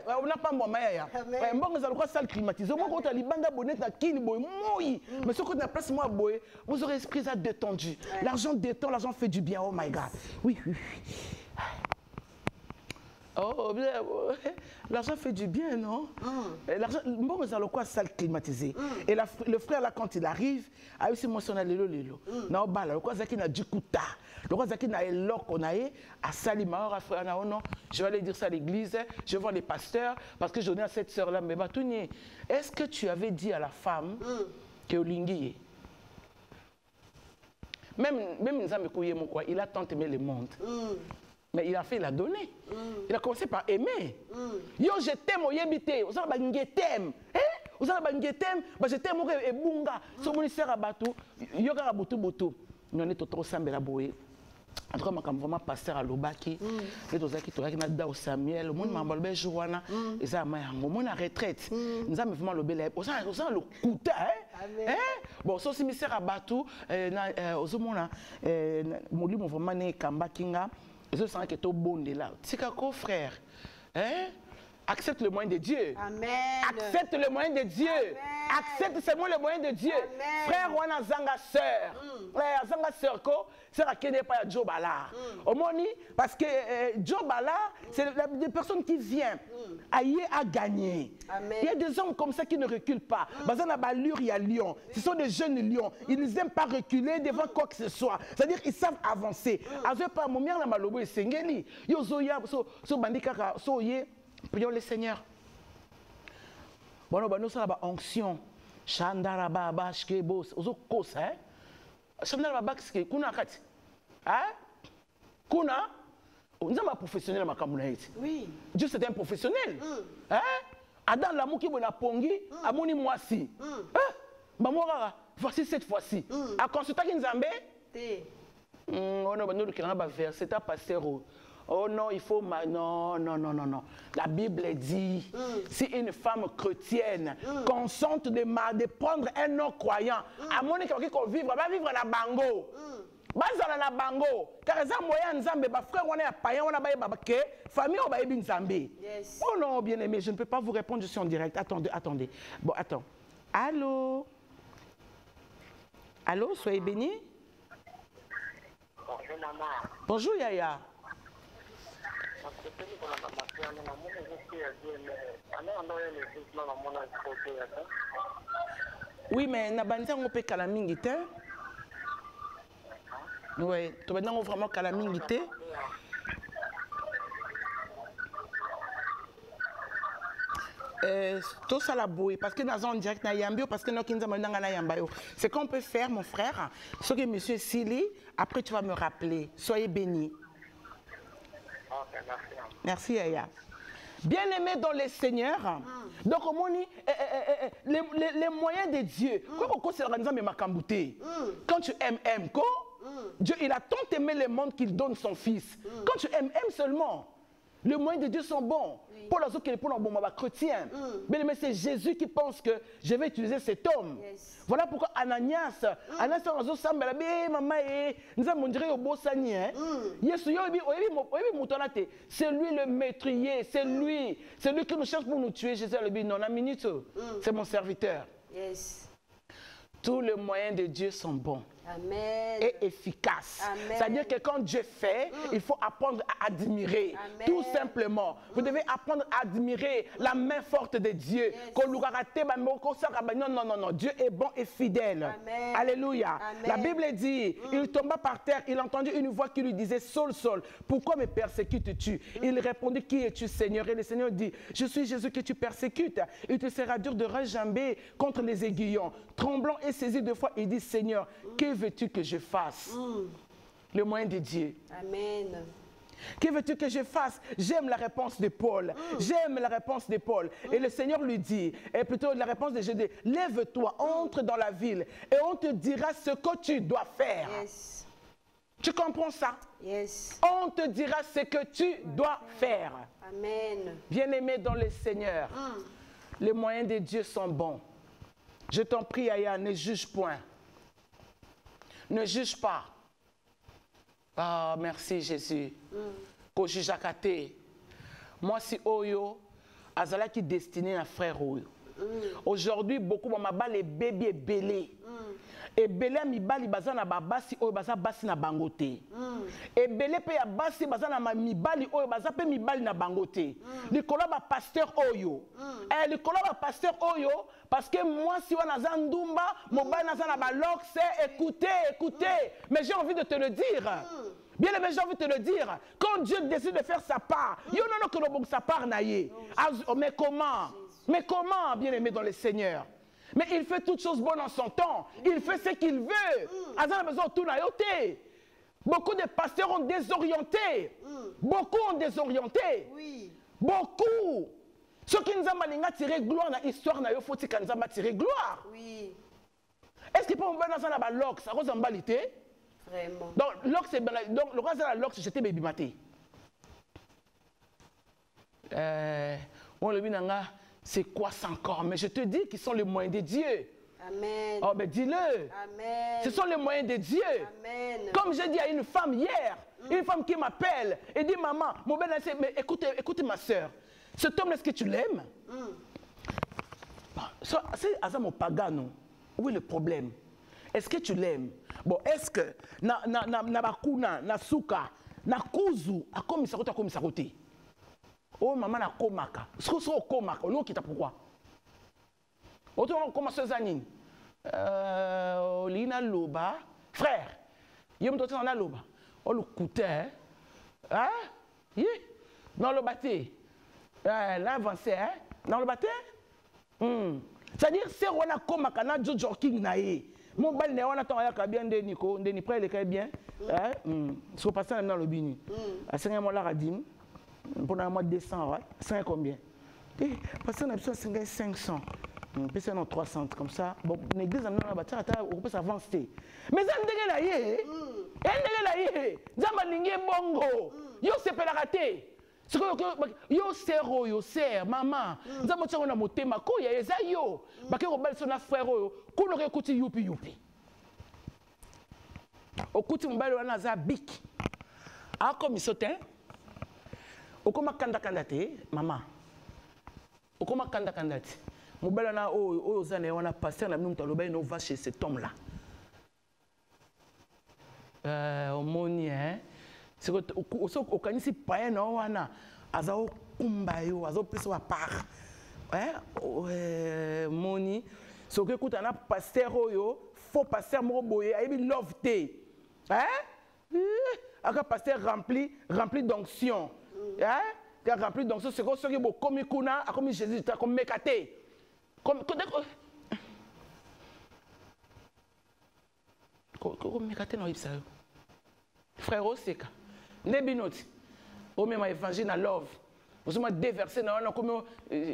[SPEAKER 2] on n'a pas moi maya mbongo za lokwa salle climatisée mbongo ta libanga bonnet na kini boy moi mais ce que na place moi boy vous aurez esprit ça détendu l'argent détend l'argent fait du bien oh my god oui Oh, l'argent fait du bien, non? L'argent, bon, mais ça le quoi, salle climatisée. Et le frère, là, quand il arrive, a eu mon son à l'élo. Non, bah, le quoi, Zaki n'a du kuta. Le quoi, Zaki n'a elok, on a eu, à Salima, à frère, non, je vais aller dire ça à l'église, je vais voir les pasteurs, parce que je donnais à cette sœur-là, mais bah, est-ce que tu avais dit à la femme que Olingi, même il a tant aimé le monde. Mais il a fait, il a donné. Il a commencé par aimer. Yo, je t'aime, oyebité. Vous avez un t'aime. Vous avez un t'aime. Je t'aime, et bunga. Si vous avez un bateau, yo ga bateau. Nous on est trop semblé la boue. En tout cas, je suis vraiment pasteur à l'Obaki. Je suis dans Samuel. Je suis dans Joana. Je suis dans la retraite. Nous avons vraiment le bel. Vous avez le coup. Bon, si vous avez un bateau, vous avez vraiment Kamba Kinga. Je sens que tu es bon de là. C'est quoi, frère? Accepte le moyen de Dieu.
[SPEAKER 3] Amen.
[SPEAKER 2] Accepte le moyen de Dieu.
[SPEAKER 3] Amen.
[SPEAKER 2] Accepte seulement le moyen de Dieu.
[SPEAKER 3] Amen.
[SPEAKER 2] Frère, on a zanga sœur. Zanga sœur, c'est qui n'est pas Joe Bala. Au moins, parce que Joe Bala, c'est des personnes qui viennent à gagner.
[SPEAKER 3] Amen.
[SPEAKER 2] Il y a des hommes comme ça qui ne reculent pas. Bazana Balur, il y a lion. Ce sont des jeunes lions. Ils n'aiment pas reculer devant quoi que ce soit. C'est-à-dire qu'ils savent avancer. Pas mon mère, la malobo et sengeli. Yo zoya, so bandikaka, so ye. Prions le Seigneur. Bon, nous sommes en onction. Chandara baba shkebos. Ozo kos, hein? Chandara baba shke kuna kati. Hein? Kuna? Nous sommes professionnels à Makamunaïti.
[SPEAKER 3] Oui.
[SPEAKER 2] Dieu c'est un professionnel. Hein? Adam l'amour bona pongi, amoni moisi. Hein? Bamora, voici cette fois-ci. À consulter Nzambe? Oh non, nous le verset à passer. Oh non, il faut... Non. La Bible dit, si une femme chrétienne consente de prendre un non-croyant, à mon école qui va vivre la bango. Bazala na bango. Car ça moyen Nzambe, frère, on est à païen, on a baïe famille, on baïe Nzambe. Oh non, bien aimé, je ne peux pas vous répondre, je suis en direct. Attendez. Bon, attends. Allô? Allô, soyez bénis.
[SPEAKER 4] Bonjour maman.
[SPEAKER 2] Bonjour Yaya. Oui, mais Nabanza on peut calamingite. Oui, tu vas donc vraiment calamingite. Tout ça la bouille parce que nous sommes en direct na Yambio parce que nous sommes en Yambayo. C'est qu'on peut faire, mon frère. Ce que monsieur Sili, après tu vas me rappeler. Soyez bénis. Merci Yaya. Bien-aimé dans le Seigneur. Donc, les moyens de Dieu. Quand tu aimes, Dieu, il a tant aimé le monde qu'il donne son Fils. Quand tu aimes seulement, les moyens de Dieu sont bons. Pour les autres qui répondent bon chrétien. Mais c'est Jésus qui pense que je vais utiliser cet homme. Voilà pourquoi Ananias, c'est lui le maîtrier, c'est lui qui nous cherche pour nous tuer. Jésus a dit non, la minute, c'est mon serviteur. Tous les moyens de Dieu sont bons.
[SPEAKER 3] Amen.
[SPEAKER 2] Et efficace. C'est-à-dire que quand Dieu fait, il faut apprendre à admirer. Amen. Tout simplement. Vous devez apprendre à admirer la main forte de Dieu. Non. Dieu est bon et fidèle. Amen. Alléluia. Amen. La Bible dit, il tomba par terre, il entendit une voix qui lui disait, Saul, pourquoi me persécutes-tu? Il répondit, qui es-tu, Seigneur? Et le Seigneur dit, je suis Jésus que tu persécutes. Il te sera dur de rejamber contre les aiguillons. Tremblant et saisi de foi, il dit, Seigneur, que veux-tu que je fasse? Le moyen de Dieu.
[SPEAKER 3] Amen.
[SPEAKER 2] Que veux-tu que je fasse? J'aime la réponse de Paul. J'aime la réponse de Paul. Et le Seigneur lui dit, et plutôt la réponse de Jésus, lève-toi, entre dans la ville et on te dira ce que tu dois faire.
[SPEAKER 3] Yes.
[SPEAKER 2] Tu comprends ça?
[SPEAKER 3] Yes.
[SPEAKER 2] On te dira ce que tu dois faire.
[SPEAKER 3] Amen.
[SPEAKER 2] Bien-aimé dans le Seigneur, les moyens de Dieu sont bons. Je t'en prie, Aya, ne juge point. Ne juge pas. Ah, merci Jésus. Ko juge akate. Moi, si Oyo, Azala qui destiné à frère Oyo. Aujourd'hui, beaucoup de les bébés belés. Et belé mibali bazana ba basi oyo baza basi na bangote. Et belé pe ya basi bazana ma mibali oyo baza pe mibali na bangote. Likolo ba pasteur oyo. Eh likolo ba pasteur oyo parce que moi si wana zandumba mobali na zana ba loxe écoutez. Mais j'ai envie de te le dire. Bien aimé, j'ai envie de te le dire. Quand Dieu décide de faire sa part, il y en a que le sa part naïe. Mais comment, bien aimé dans le Seigneur? Mais il fait toutes choses bonnes en son temps. Il fait ce qu'il veut. Beaucoup de pasteurs ont désorienté. Beaucoup ont désorienté.
[SPEAKER 3] Oui.
[SPEAKER 2] Beaucoup. Ceux qui nous ont tiré gloire dans l'histoire, il faut qu'ils nous ont tiré gloire.
[SPEAKER 3] Oui.
[SPEAKER 2] Est-ce qu'il peut me faire dans la lox? Ça cause en balité?
[SPEAKER 3] Vraiment.
[SPEAKER 2] Donc, le reste de la lox, j'étais baby maté. On le dit, c'est quoi ça encore? Mais je te dis qu'ils sont les moyens de Dieu.
[SPEAKER 3] Amen.
[SPEAKER 2] Oh, mais dis-le.
[SPEAKER 3] Amen.
[SPEAKER 2] Ce sont les moyens de Dieu.
[SPEAKER 3] Amen.
[SPEAKER 2] Comme j'ai dit à une femme hier, une femme qui m'appelle et dit, maman, mon bel mais écoutez ma soeur, cet homme, est-ce que tu l'aimes? C'est Azam Pagano. Où est le problème? Est-ce que tu l'aimes? Bon, est-ce que na bakuna, na suka, na kuzu, a comme ça côté? Oh maman na komaka. Ce que c'est komaka, on kita pourquoi? Autant comment ça zanine? Lina loba, frère. Yom toi na loba. Oh le couteau, hein? Non le batté. L'avancé, hein? Non le batté? C'est-à-dire c'est on a komaka na joking nae. Mon bal ne on attend ya bien de Nico, de ni près le bien. Hein? So passer dans le bini. À 5 mois la radim. Pendant un mois de décembre, 5 combien? Parce qu'on a besoin de 500. Puis on a 300 comme ça. Bon, l'église on peut s'avancer. Mais ça ne là yé. Bongo. Yo c'est pas raté. Yo sero yo ser maman. Nzambo tshaka na motema ko ya eza yo. Ba ke ko balisa na frère yo. Ko no ke kuti yupi. Okuti mbali wana za bik. A comme sotin. Okoma kanda te maman. Okoma kanda te. Mobala na o zane wana pasteur na bino taloba no va chez cet homme là. Omoni hein. C'est que au kanisi païen na wana azao kumbayo azao pesa wa part. Moni ce que écoute na pasteur oyo faux pasteur mo boye ayebi love te. Aka pasteur rempli d'onction. Tu as rempli donc c'est quoi ce qui est beau comme kuna comme Jésus tu as comme mécaté comme mécaté non ibsa frère Oseka nebinoti au même évangile na love vous m'avez déversé dans comme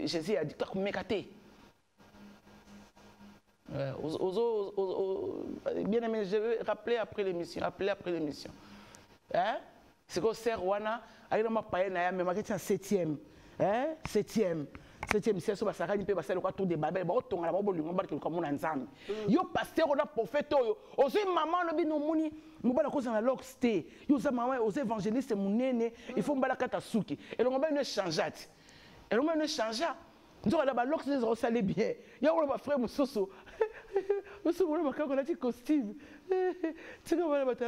[SPEAKER 2] Jésus a dit tu as comme mécaté bien aimé je vais rappeler après l'émission hein c'est que sœur wana aïe ma païenne aïe mais ma question 7e hein 7e c'est ça ça quand peut passer le tour de Babel ba otonga la bolingo ba ke comme on nzambe yo pasteur on a prophète oyo aussi maman no bino muni mobala ko za na loxté yo za maman aux évangélistes munene il faut mbala kata suki et le ngomba ne changeat et le ngomba ne changea nzo la ba loxté zo salé bien ya on ba frère musoso musoso on ba ka ko la ti costume tu sais comment battre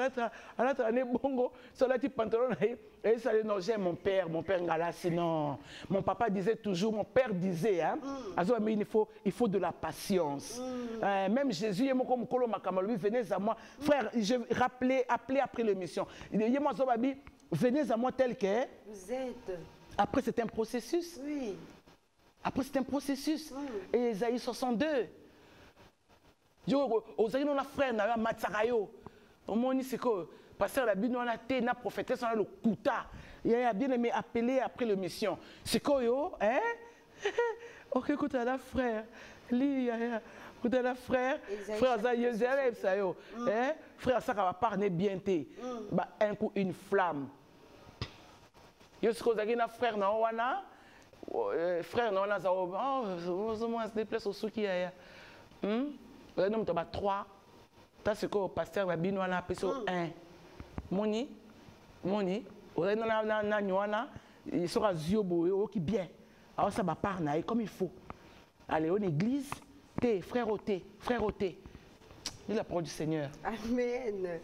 [SPEAKER 2] à la traîner bongo sur la petite pantalon et ça non j'ai mon père ngala sinon mon papa disait toujours mon père disait hein mais il faut de la patience même Jésus est mon comme kolo makama lui venez à moi frère je appelez après l'émission il moi zobabi venez à moi tel que
[SPEAKER 3] vous êtes
[SPEAKER 2] après c'est un processus
[SPEAKER 3] oui
[SPEAKER 2] après c'est un processus et Isaïe 62 yo ozali na frère na matsakayo omoni siko pasteur la bino na te na prophétesse na le kuta il a bien aimé appeler après l'émission siko yo hein OK écoute la frère li ya écoute la frère za Yezereb ça yo hein frère ça va parler bien té ba un coup une flamme yo siko zaki na frère na wana frère na wana za oh moi se déplace au suki ya vous avez 3. C'est que le pasteur va bien à 1. Moni. Vous avez il sera ziobo qui bien. Alors ça va parler comme il faut. Allez en église, frère au thé. Dis la parole du Seigneur.
[SPEAKER 3] Amen.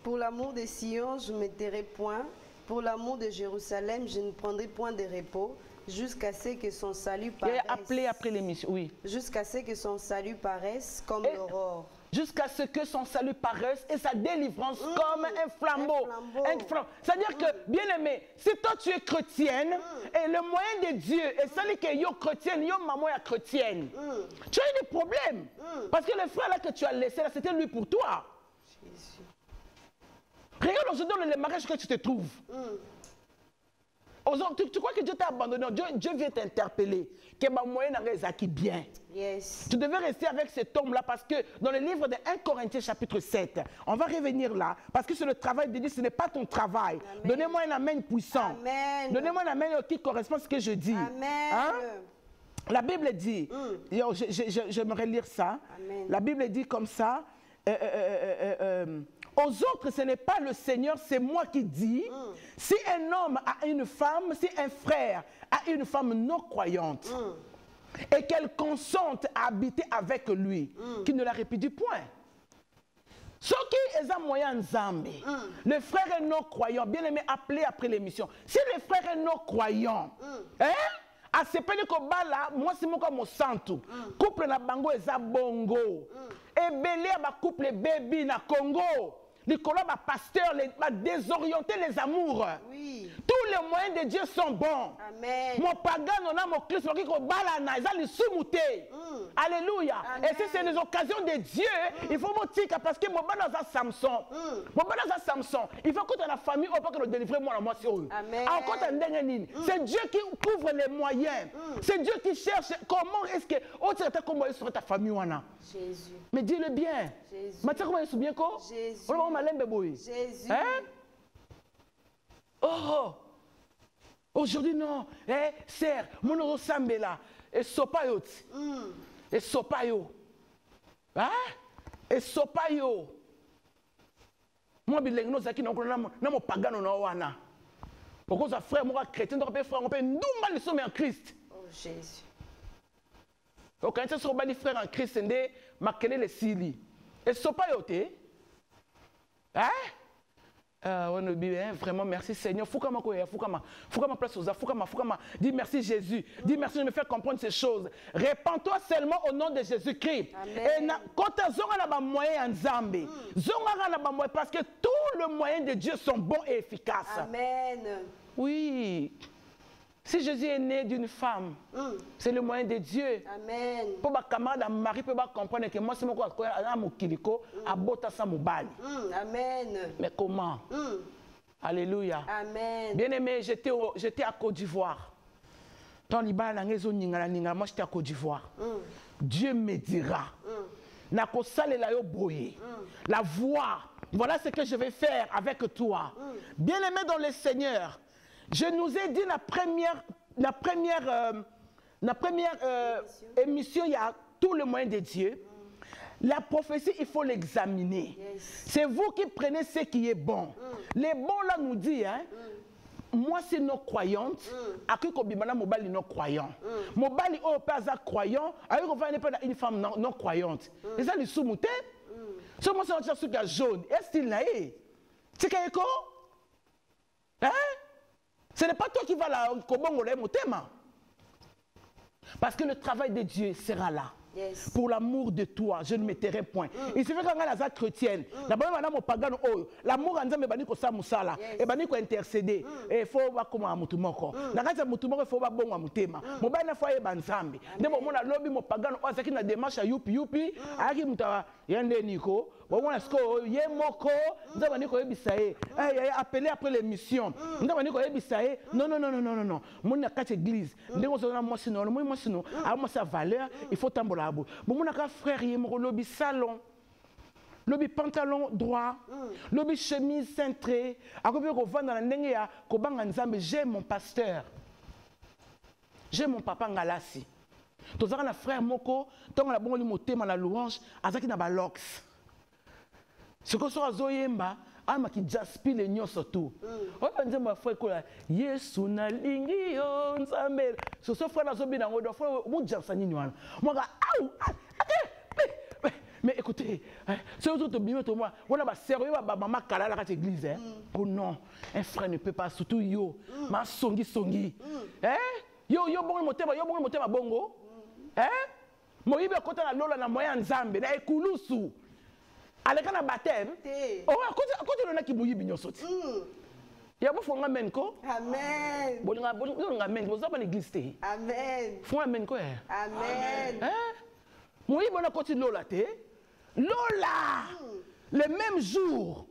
[SPEAKER 3] Pour l'amour de Sion, je ne me tairai point. Pour l'amour de Jérusalem, je ne prendrai point de repos jusqu'à ce que son salut paraisse.
[SPEAKER 2] Il est appelé après l'émission, oui.
[SPEAKER 3] Jusqu'à ce que son salut paraisse comme l'aurore.
[SPEAKER 2] Jusqu'à ce que son salut paraisse et sa délivrance comme un flambeau. C'est-à-dire que, bien aimé, si toi tu es chrétienne et le moyen de Dieu est celui que yo chrétienne, yo maman est chrétienne, tu as eu des problèmes. Parce que le frère là que tu as laissé, c'était lui pour toi.
[SPEAKER 3] Jésus.
[SPEAKER 2] Regarde aujourd'hui le mariage que tu te trouves. Tu crois que Dieu t'a abandonné? Dieu vient t'interpeller. Que ma moyenne a qui bien.
[SPEAKER 3] Yes.
[SPEAKER 2] Tu devais rester avec cet homme-là parce que dans le livre de 1 Corinthiens chapitre 7, on va revenir là, parce que c'est le travail de Dieu, ce n'est pas ton travail. Donnez-moi un amen puissant. Donnez-moi un amen qui correspond à ce que je dis.
[SPEAKER 3] Amen.
[SPEAKER 2] Hein? La Bible dit, j'aimerais lire ça,
[SPEAKER 3] Amen.
[SPEAKER 2] La Bible dit comme ça, aux autres, ce n'est pas le Seigneur, c'est moi qui dis. Si un homme a une femme, si un frère a une femme non croyante, et qu'elle consente à habiter avec lui, qu'il ne la répudie point. Ce qui est un moyen Nzambi, le frère est non croyant, bien aimé, appelé après l'émission. Si le frère est non croyant, à ce pays que bala, moi c'est mon santo, couple na bango eza bongo, et belé à couple baby na Congo. Les collabs pasteurs désorienter les amours.
[SPEAKER 3] Oui.
[SPEAKER 2] Tous les moyens de Dieu sont bons.
[SPEAKER 3] Amen.
[SPEAKER 2] Mon pagan, on a mon Christ, mon kiko balana, ils ont les sous-moutés. Alléluia.
[SPEAKER 3] Amen.
[SPEAKER 2] Et si c'est les occasions de Dieu, il faut motiver parce que mon balana a Samson. Mon balana a Samson. Il faut que dans la famille, on peut que le délivrer moi moi sur eux.
[SPEAKER 3] Amen.
[SPEAKER 2] C'est Dieu qui couvre les moyens. C'est Dieu qui cherche comment est-ce que comment est-ce que ta famille wana.
[SPEAKER 3] Jésus.
[SPEAKER 2] Mais dis-le bien.
[SPEAKER 3] Jésus.
[SPEAKER 2] Matin comment est-ce bien quoi?
[SPEAKER 3] Jésus.
[SPEAKER 2] Jésus. Hein? Oh! Aujourd'hui, non. Serre, mon ressemble là. Et sopayo. Et sopayo. Hein? Et sopayo. Moi, bilengno zaki na mo pagano na wana. Pourquoi ça frère, moi chrétien, donc frère, on peut nous mal sommes en Christ.
[SPEAKER 3] Oh Jésus.
[SPEAKER 2] Donc quand tu es bali frère en Christ, ndé makele le sili. Et sopayo te. Hein? Vraiment, merci Seigneur. Foukama place aux Foukama. Dis merci Jésus. Dis merci de me faire comprendre ces choses. Répands-toi seulement au nom de Jésus-Christ. Et quand tu as moyen en Zambie, parce que tous les moyens de Dieu sont bons et efficaces.
[SPEAKER 3] Amen.
[SPEAKER 2] Oui. Si Jésus est né d'une femme, c'est le moyen de Dieu.
[SPEAKER 3] Amen.
[SPEAKER 2] Pour ma camarade, Marie peut comprendre que moi, c'est mon corps, à bota sa moubali.
[SPEAKER 3] Amen.
[SPEAKER 2] Mais comment? Alléluia.
[SPEAKER 3] Amen.
[SPEAKER 2] Bien aimé, j'étais à Côte d'Ivoire. Dans l'Iban, moi j'étais à Côte d'Ivoire. Dieu me dira. La voix. Voilà ce que je vais faire avec toi. Bien aimé dans le Seigneur. Je nous ai dit la première émission, il y a tout le moyen de Dieu. La prophétie, il faut l'examiner. C'est vous qui prenez ce qui est bon. Les bons là nous disent, hein, moi c'est non croyante, à qui kobimana mobali non croyant. Mobali au pas croyant, avec une femme non croyante. Et ça les soumouté. Ce moi c'est un truc jaune. Est-ce qu'il là est? C'est quelque chose? Hein? Ce n'est pas toi qui vas la kobongoler mon thème. Parce que le travail de Dieu sera là. Yes. Pour l'amour de toi, je ne me tairai point. Il suffit quand on est chrétienne, l'amour en Dieu est ça musala, et bani ko intercéder, et faut va comme à mutumoko. Na kaza mutumoko faut va bon à mutema. Mo ba na foi banzambi. Ndemo mona lobby mo pagano o zaki na démarche yupi, aki mutawa yende niko. Bon est-ce que yé moko, ndaba niko yebisaye. Appelé après l'émission. Ndaba niko yebisaye. Non. Mon na kati église. Ndemo zona moi sinon, à moi sa valeur, il faut tambola. Bon, mon frère, il me lobby salon, lobby pantalon droit, lobby chemise cintrée. À côté qu'on va dans la nengia, j'ai mon pasteur, j'ai mon papa Ngalasi. Tous les frères Moko, tant la bonne limoté, la louange, azaki na balox. Ce que soit Zoyemba, ama qui jaspi les nions surtout. On va dire ma frère quoi, Yesu na lingi yo nzambe. Ce frère na zobi na ngodo, frère mu jansani nywana. Moi ga Mais écoutez, c'est autres moi, on a sérieux maman kala la église hein. Oh non, un frère ne peut pas surtout yo, ma songi. Hein? Yo bon motema bongo. Hein? Moyibe kota na lola na moya nzambe na ekulusu. Aleka na baptême. Oh côté lona ki moyibi nyosoti. Ya bo fonga men ko?
[SPEAKER 3] Amen.
[SPEAKER 2] Bolinga men, vous avez l'église té.
[SPEAKER 3] Amen.
[SPEAKER 2] Fonga men ko?
[SPEAKER 3] Amen.
[SPEAKER 2] Hein? Moyibi na koti lola té. Lola! Le même jour.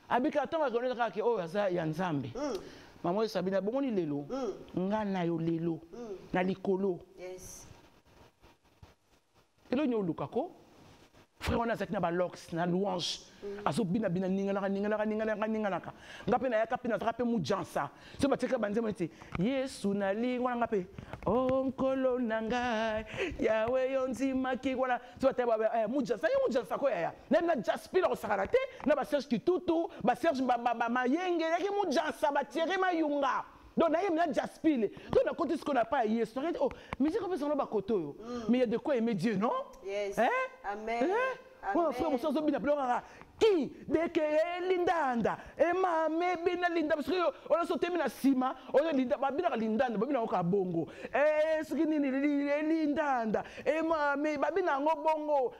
[SPEAKER 2] Abika tonga koneka ke oh ya nzambe. Maman Sabina bomoni lelo. Nga na yo lelo. Na likolo.
[SPEAKER 3] Yes.
[SPEAKER 2] Elo nyo lukako. Frère on a zakina ba lox na louange. Azo bina ningala. Ngape na yaka pina trape mu jansa. So bateka banze monite. Yesu na lingwa ngape. Onkolo nanga. Yawe yonzima ki wala. So bateba mu jansa ko ya. Na jaspila ko sakarate, na ba Serge Kitutu, ba Serge mayenge yaki mu jansa ba tirer mayunga. Donc, il y a Jaspile. Donc, on a ce qu'on n'a pas hier. Oh, mais c'est comme ça, on a koto. Mais il y a de quoi aimer Dieu, non?
[SPEAKER 3] Yes.
[SPEAKER 2] Hein?
[SPEAKER 3] Amen.
[SPEAKER 2] Mon frère, mon soeur, qui dès que lindanda, et ma bina linda, parce qu'on a sauté na sima, on a linda, babina lindanda, babina oka bongo. Eh, ce qui n'est lindanda, et ma babina ngo bongo.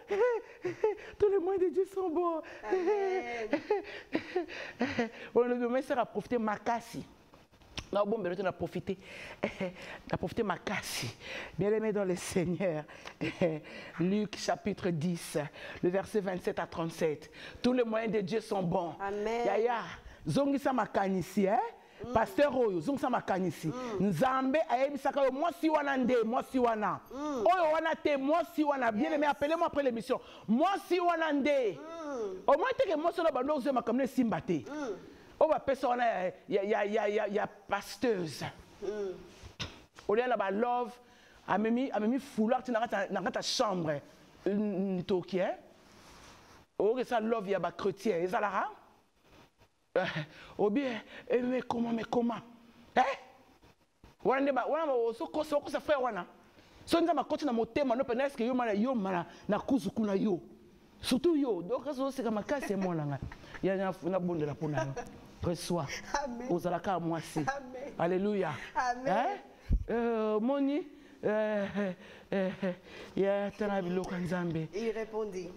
[SPEAKER 2] Tous les moyens de Dieu sont bons. On a demain sera profiter makasi. Là, bon, on a profité. On a profité ma casse. Bien aimé dans le Seigneur. Luc chapitre 10, le verset 27 à 37. Tous les moyens de Dieu sont bons.
[SPEAKER 3] Amen.
[SPEAKER 2] Yaya, zongisa makanisi, hein? Pasteur Oyo, zongisa makanisi. Nzambe ayebisaka yo moi si wana nde, moi si wana. Oyo wana te, moi si wana. Bien aimé, appelez-moi après l'émission. Moi si wana nde. Au moins, que moi si wana bando ozema comme simbate. On va passer, il y a pasteuse. On y a la love, a mis foulard dans ta chambre. Une toki, hein? Oh, ça love, il y a des chrétiens. Et ça là? Oh bien, mais comment? Hein? On a frère, wana. So on a continué à monter, mais on a est-ce que yo na kuzuku na yo. Surtout yo. Donc, c'est comme ça, c'est moi là. Il y a une bonne de la pona. Reçois. Aux alaka moi aussi. Alléluia.
[SPEAKER 3] Amen.
[SPEAKER 2] Moni, il
[SPEAKER 3] répondit,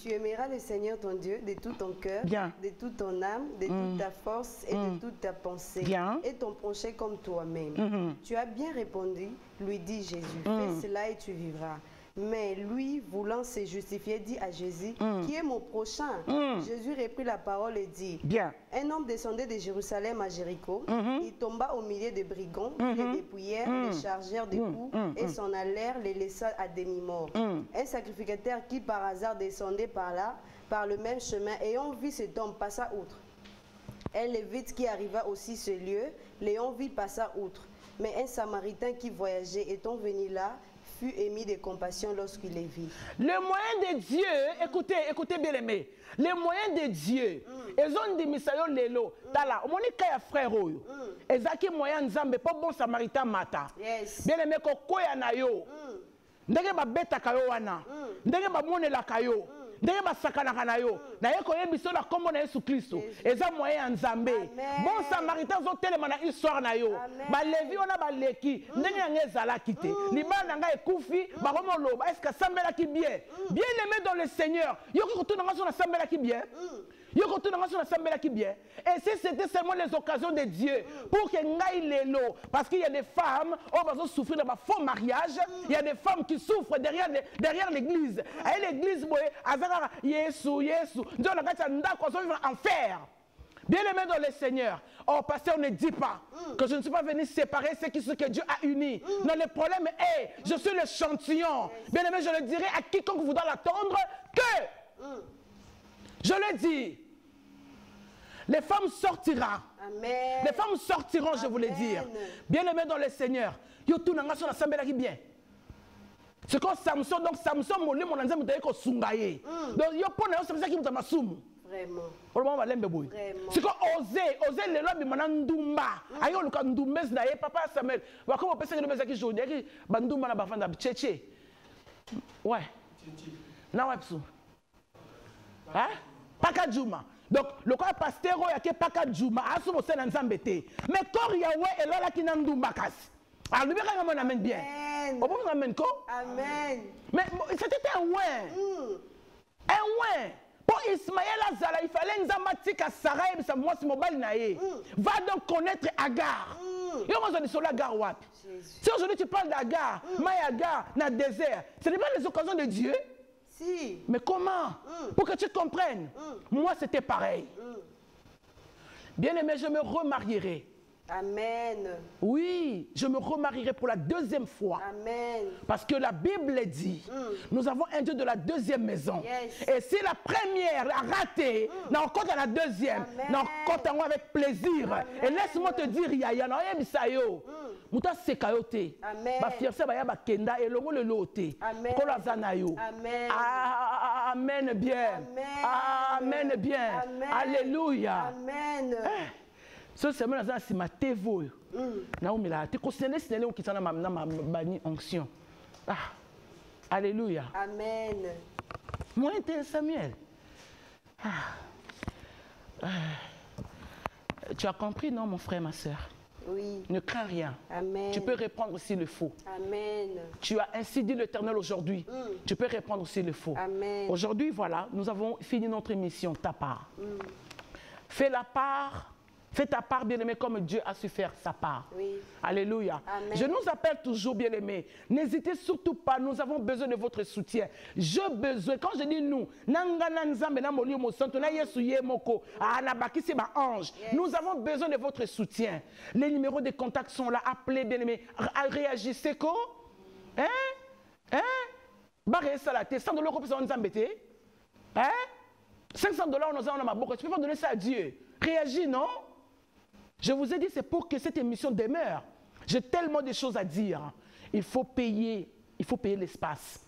[SPEAKER 3] tu aimeras le Seigneur ton Dieu de tout ton cœur, de toute ton âme, de toute ta force et de toute ta pensée, et ton prochain comme toi-même. Tu as bien répondu, lui dit Jésus, fais cela et tu vivras. Mais lui, voulant se justifier, dit à Jésus, qui est mon prochain? Jésus reprit la parole et dit, un homme descendait de Jérusalem à Jéricho, il tomba au milieu des brigands, les dépouillèrent, les chargèrent des coups et s'en allèrent, les laissa à demi-mort. Un sacrificateur qui par hasard descendait par là, par le même chemin, ayant vu cet homme, passa outre. Un lévite qui arriva aussi ce lieu, l'ayant vu, passa outre. Mais un samaritain qui voyageait, étant venu là, fut émis de compassion lorsqu'il les vit.
[SPEAKER 2] Le moyen de Dieu, écoutez bien aimé, les moyens de Dieu, ils ont dit misayo lelo, tala, on est kaya frère oyo, ezaki moyen nzambe pas bon samaritain mata. Bien aimé ko koya na yo, ndenge ba beta kayo wana, ndenge ba monela kayo. Ndenge basakanaka na yo na ye koyebiso na kombo na Yesu Kristo eza moyen ya nzambe. Bon samaritain zotelema na histoire na yo balevi wana baleki ndenge yango ezalaki te libala na ngai ekufi bakoma oloba est-ce que asambelaki bien bien aimé dans le Seigneur yoki kotuna nga so nasambelaki bien et si c'était seulement les occasions de Dieu pour que ngai lelo parce qu'il y a des femmes qui vont souffrir de faux mariage, il y a des femmes qui souffrent derrière l'église et l'église Yesu Dieu n'a pas vivre en enfer. Bien aimé dans le Seigneur, oh pasteur, ne dit pas que je ne suis pas venu séparer ce que Dieu a uni. Non, le problème est, je suis l'échantillon. Bien aimé, je le dirai à quiconque voudra l'attendre que je le dis. Les femmes sortiront.
[SPEAKER 3] Amen.
[SPEAKER 2] Les femmes sortiront, je voulais dire. Bien aimé dans le Seigneur. Yo tout n'a pas sambela qui bien. C'est comme Samson, donc Samson molé mon anzam d'ailleurs ko sungaye. Donc yo pona yo ça qui m'a masum.
[SPEAKER 3] Vraiment.
[SPEAKER 2] Vraiment. C'est comme oser le lobby manandumba. Ayo luka ndumbes na ye papa Samuel. Wa ko pesa que le qui jour bandumba na bafanda tchétché. Ouais. Na wa psu.
[SPEAKER 4] Hein? Paka Djouma. Donc, le corps pasteur, il y a que Paka Djouma. Asso mo sena nzambete. Mais quand Yahweh est là qui n'a ndumbakas. Alors, le bien on amène bien. On peut amène quoi? Amen. Mais c'était un ouin. Un ouin. Pour Ismaël Azala, il fallait nzamatika Sarah et sa moi si mobile naé. Va donc connaître Agar. Et on va dire sur l'Agar wapi. Si aujourd'hui tu parles d'Agar, Maïagar, dans le désert, ce n'est pas les occasions de Dieu. Si. Mais comment? Pour que tu comprennes. Moi, c'était pareil. Bien aimé, je me remarierai. Amen. Oui, je me remarierai pour la deuxième fois. Amen. Parce que la Bible dit, nous avons un Dieu de la deuxième maison. Yes. Et si la première a raté, on compte à la deuxième. On compte à moi avec plaisir. Amen. Et laisse-moi te dire, Yaya, non, Bisayo. Muta sekayote. Ba fiancé ba ya ba kenda et longo le lote. Ko la zanayo. Amen. Amen bien. Amen bien. Alléluia. Amen. Ce semaine là c'est ma tevo. Naomi là, tu considères c'est là qui s'en a ma onction. Ah. Alléluia. Amen. Moi était Samuel. Tu as compris non mon frère ma soeur? Oui. Ne crains rien. Amen. Tu peux répondre s'il le faut. Amen. Tu as ainsi dit l'Éternel aujourd'hui. Tu peux répondre s'il le faut. Amen. Aujourd'hui, voilà, nous avons fini notre émission, ta part. Fais la part. Fais ta part, bien-aimé, comme Dieu a su faire sa part. Oui. Alléluia. Amen. Je nous appelle toujours, bien-aimé. N'hésitez surtout pas, nous avons besoin de votre soutien. J'ai besoin, quand je dis nous, nous avons besoin de votre soutien. Les numéros de contact sont là, appelez, bien-aimé. Réagissez, quoi? Hein? Hein? Barré salaté, 100 $, on nous embêter. Hein? 500 $, nous avons ma boca. Tu peux pas donner ça à Dieu. Réagis, non? Je vous ai dit, c'est pour que cette émission demeure. J'ai tellement de choses à dire. Il faut payer l'espace.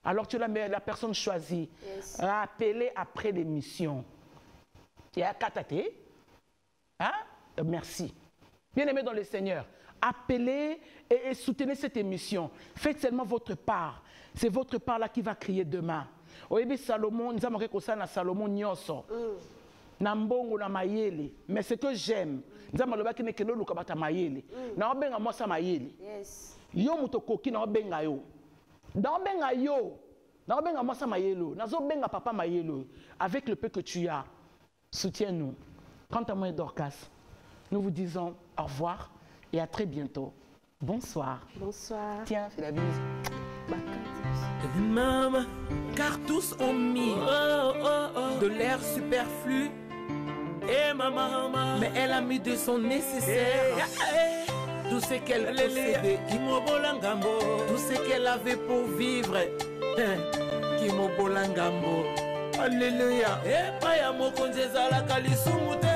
[SPEAKER 4] Alors tu es la personne choisie. Yes. Appelez après l'émission. Tu as kataté? Hein? Merci. Bien-aimés dans le Seigneur, appelez et soutenez cette émission. Faites seulement votre part. C'est votre part là qui va crier demain. Oyebi Salomon, nous avons réconcilié Salomon Nyoso. Nambongo na mayele, mais ce que j'aime, nous avons le qui ne lukabata mayele. Na obenga mosa mayele. Yes. Yo mutokoki na obenga yo. Na obenga yo. Na obenga mosa mayelo. Na zo benga papa mayelo. Avec le peu que tu as, soutiens-nous. Quant à moi et Dorcas, nous vous disons au revoir et à très bientôt. Bonsoir. Bonsoir. Tiens, fais la bise.
[SPEAKER 1] Maman, car tous ont mis de l'air superflu. Et maman, mais elle a mis de son nécessaire. Tout ce qu'elle possédait, tout ce qu'elle avait pour vivre. Alléluia. Et pas ya mokonjeza la kalisumute.